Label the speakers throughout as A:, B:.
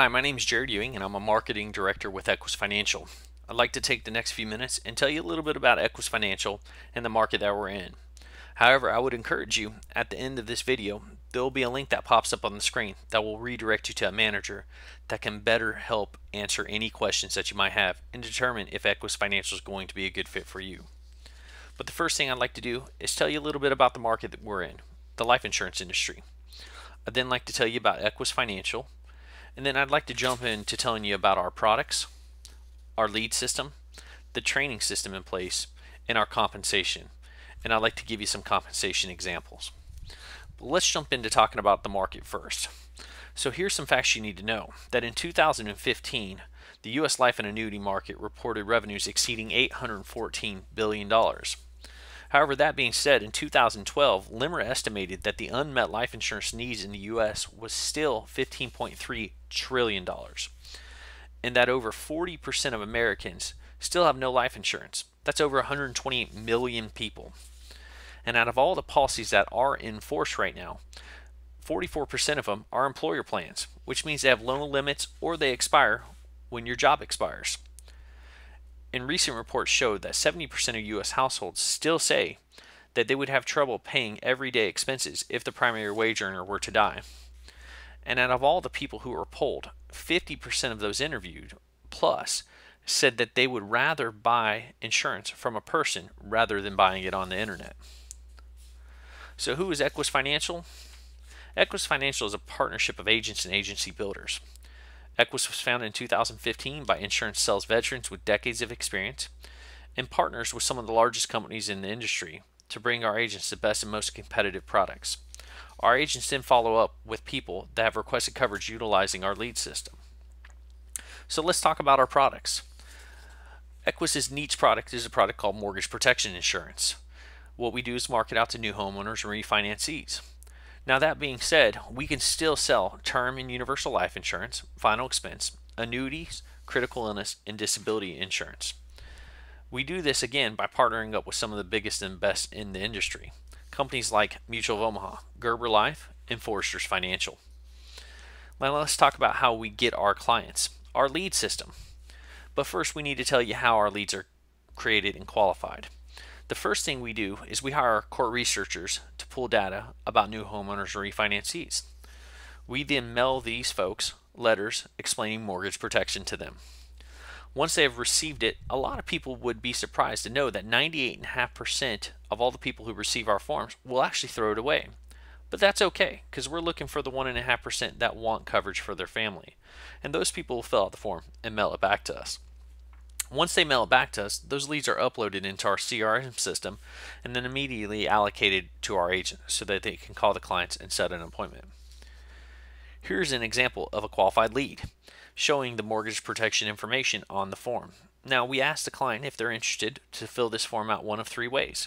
A: Hi, my name is Jared Ewing, and I'm a marketing director with Equis Financial. I'd like to take the next few minutes and tell you a little bit about Equis Financial and the market that we're in. However, I would encourage you, at the end of this video, there will be a link that pops up on the screen that will redirect you to a manager that can better help answer any questions that you might have and determine if Equis Financial is going to be a good fit for you. But the first thing I'd like to do is tell you a little bit about the market that we're in, the life insurance industry. I'd then like to tell you about Equis Financial, and then I'd like to jump into telling you about our products, our lead system, the training system in place, and our compensation. And I'd like to give you some compensation examples. But let's jump into talking about the market first. So here's some facts you need to know. That in 2015, the U.S. life and annuity market reported revenues exceeding $814 billion. However, that being said, in 2012, Limmer estimated that the unmet life insurance needs in the U.S. was still $15.3 trillion, and that over 40% of Americans still have no life insurance. That's over 128 million people. And out of all the policies that are in force right now, 44% of them are employer plans, which means they have low limits or they expire when your job expires. And recent reports showed that 70% of U.S. households still say that they would have trouble paying everyday expenses if the primary wage earner were to die. And out of all the people who were polled, 50% of those interviewed plus said that they would rather buy insurance from a person rather than buying it on the internet. So who is Equis Financial? Equis Financial is a partnership of agents and agency builders. Equis was founded in 2015 by insurance sales veterans with decades of experience and partners with some of the largest companies in the industry to bring our agents the best and most competitive products. Our agents then follow up with people that have requested coverage utilizing our lead system. So let's talk about our products. Equis' niche product is a product called mortgage protection insurance. What we do is market out to new homeowners and refinancees. Now, that being said, we can still sell term and universal life insurance, final expense, annuities, critical illness, and disability insurance. We do this again by partnering up with some of the biggest and best in the industry. Companies like Mutual of Omaha, Gerber Life, and Foresters Financial. Now let's talk about how we get our clients, our lead system. But first we need to tell you how our leads are created and qualified. The first thing we do is we hire core researchers to pull data about new homeowners or refinancees. We then mail these folks letters explaining mortgage protection to them. Once they have received it, a lot of people would be surprised to know that 98.5% of all the people who receive our forms will actually throw it away. But that's okay, because we're looking for the 1.5% that want coverage for their family. And those people will fill out the form and mail it back to us. Once they mail it back to us, those leads are uploaded into our CRM system and then immediately allocated to our agent so that they can call the clients and set an appointment. Here's an example of a qualified lead showing the mortgage protection information on the form. Now, we ask the client if they're interested to fill this form out one of three ways.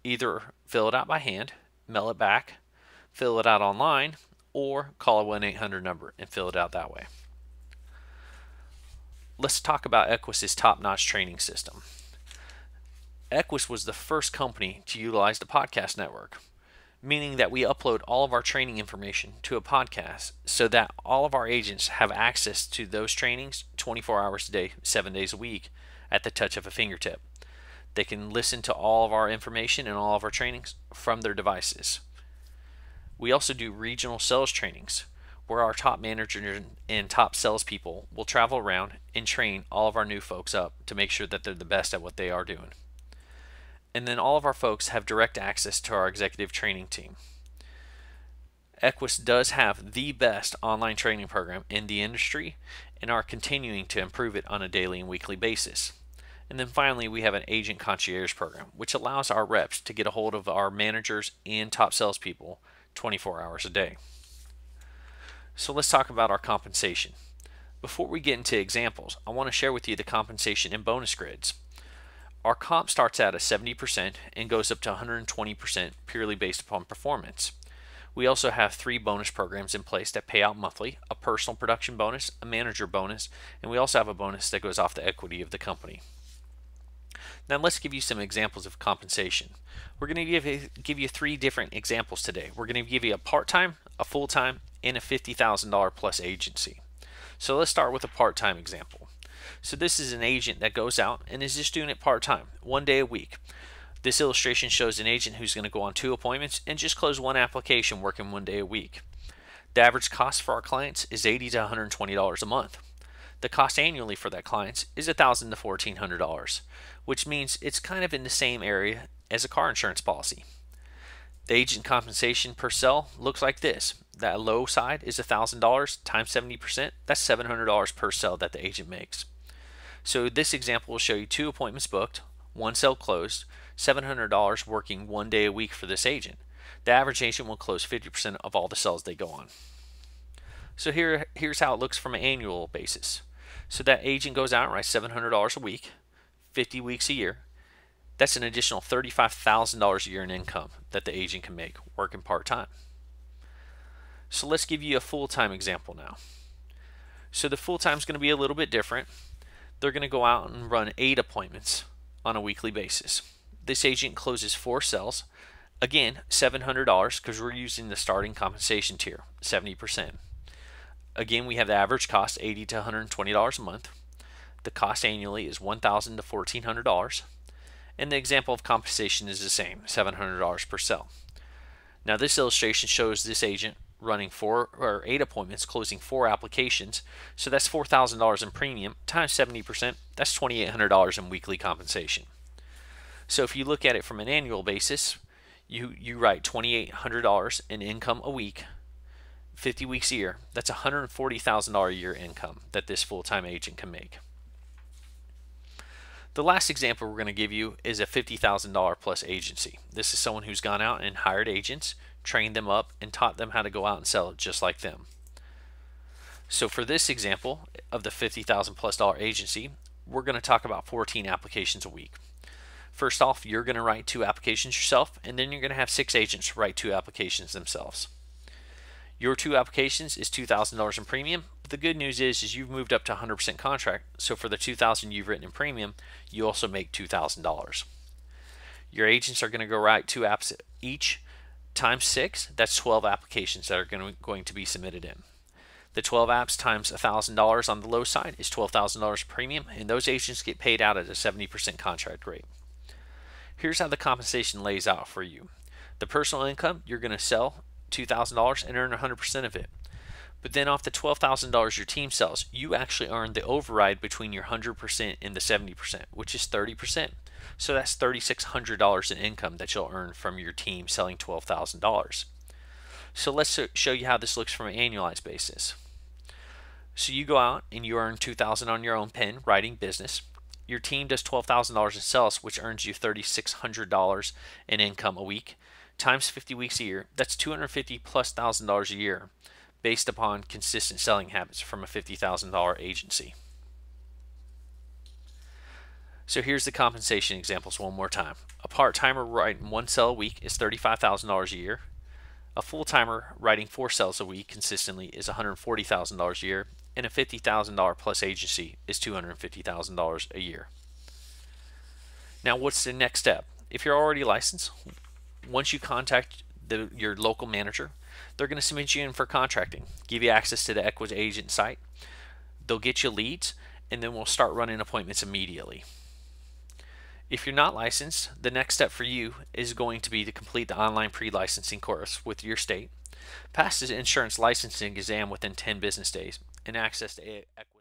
A: Either fill it out by hand, mail it back, fill it out online, or call a 1-800 number and fill it out that way. Let's talk about Equis' top-notch training system. Equis was the first company to utilize the podcast network, meaning that we upload all of our training information to a podcast so that all of our agents have access to those trainings 24 hours a day, 7 days a week at the touch of a fingertip. They can listen to all of our information and all of our trainings from their devices. We also do regional sales trainings, where our top managers and top salespeople will travel around and train all of our new folks up to make sure that they're the best at what they are doing. And then all of our folks have direct access to our executive training team. Equis does have the best online training program in the industry and are continuing to improve it on a daily and weekly basis. And then finally, we have an agent concierge program, which allows our reps to get a hold of our managers and top salespeople 24 hours a day. So let's talk about our compensation. Before we get into examples, I want to share with you the compensation and bonus grids. Our comp starts out at 70% and goes up to 120% purely based upon performance. We also have 3 bonus programs in place that pay out monthly: a personal production bonus, a manager bonus, and we also have a bonus that goes off the equity of the company. Now let's give you some examples of compensation. We're going to give you 3 different examples today. We're going to give you a part-time, a full-time, and a $50,000 plus agency. So let's start with a part-time example. So this is an agent that goes out and is just doing it part-time, 1 day a week. This illustration shows an agent who's going to go on 2 appointments and just close 1 application working 1 day a week. The average cost for our clients is $80 to $120 a month. The cost annually for that client is $1,000 to $1,400, which means it's kind of in the same area as a car insurance policy. The agent compensation per sell looks like this. That low side is $1,000 times 70%. That's $700 per sell that the agent makes. So this example will show you 2 appointments booked, 1 sell closed, $700 working 1 day a week for this agent. The average agent will close 50% of all the sales they go on. So here's how it looks from an annual basis. So that agent goes out and writes $700 a week, 50 weeks a year. That's an additional $35,000 a year in income that the agent can make working part-time. So let's give you a full-time example now. So the full-time is going to be a little bit different. They're going to go out and run 8 appointments on a weekly basis. This agent closes 4 sales. Again, $700 because we're using the starting compensation tier, 70%. Again, we have the average cost, $80 to $120 a month. The cost annually is $1,000 to $1,400. And the example of compensation is the same, $700 per sell. Now this illustration shows this agent running 8 appointments, closing 4 applications. So that's $4,000 in premium times 70%. That's $2,800 in weekly compensation. So if you look at it from an annual basis, you write $2,800 in income a week, 50 weeks a year. That's $140,000 a year income that this full-time agent can make. The last example we're going to give you is a $50,000 plus agency. This is someone who's gone out and hired agents, trained them up, and taught them how to go out and sell it just like them. So for this example of the $50,000 plus agency, we're going to talk about 14 applications a week. First off, you're going to write 2 applications yourself, and then you're going to have 6 agents write 2 applications themselves. Your 2 applications is $2,000 in premium, but the good news is you've moved up to 100% contract, so for the $2,000 you've written in premium, you also make $2,000. Your agents are going to go write 2 apps each, times 6, that's 12 applications that are going to be submitted in. The 12 apps times $1,000 on the low side is $12,000 premium, and those agents get paid out at a 70% contract rate. Here's how the compensation lays out for you. The personal income, you're going to sell $2,000 and earn 100% of it. But then off the $12,000 your team sells, you actually earn the override between your 100% and the 70%, which is 30%. So that's $3,600 in income that you'll earn from your team selling $12,000. So let's show you how this looks from an annualized basis. So you go out and you earn $2,000 on your own pen writing business. Your team does $12,000 in sales, which earns you $3,600 in income a week. Times 50 weeks a year, that's $250,000 plus a year based upon consistent selling habits from a $50,000 agency. So here's the compensation examples one more time. A part-timer writing 1 sell a week is $35,000 a year. A full-timer writing 4 sales a week consistently is $140,000 a year, and a $50,000 plus agency is $250,000 a year. Now what's the next step? If you're already licensed, once you contact your local manager, they're going to submit you in for contracting, give you access to the Equis agent site. They'll get you leads, and then we'll start running appointments immediately. If you're not licensed, the next step for you is going to be to complete the online pre-licensing course with your state, pass the insurance licensing exam within 10 business days, and access to Equis.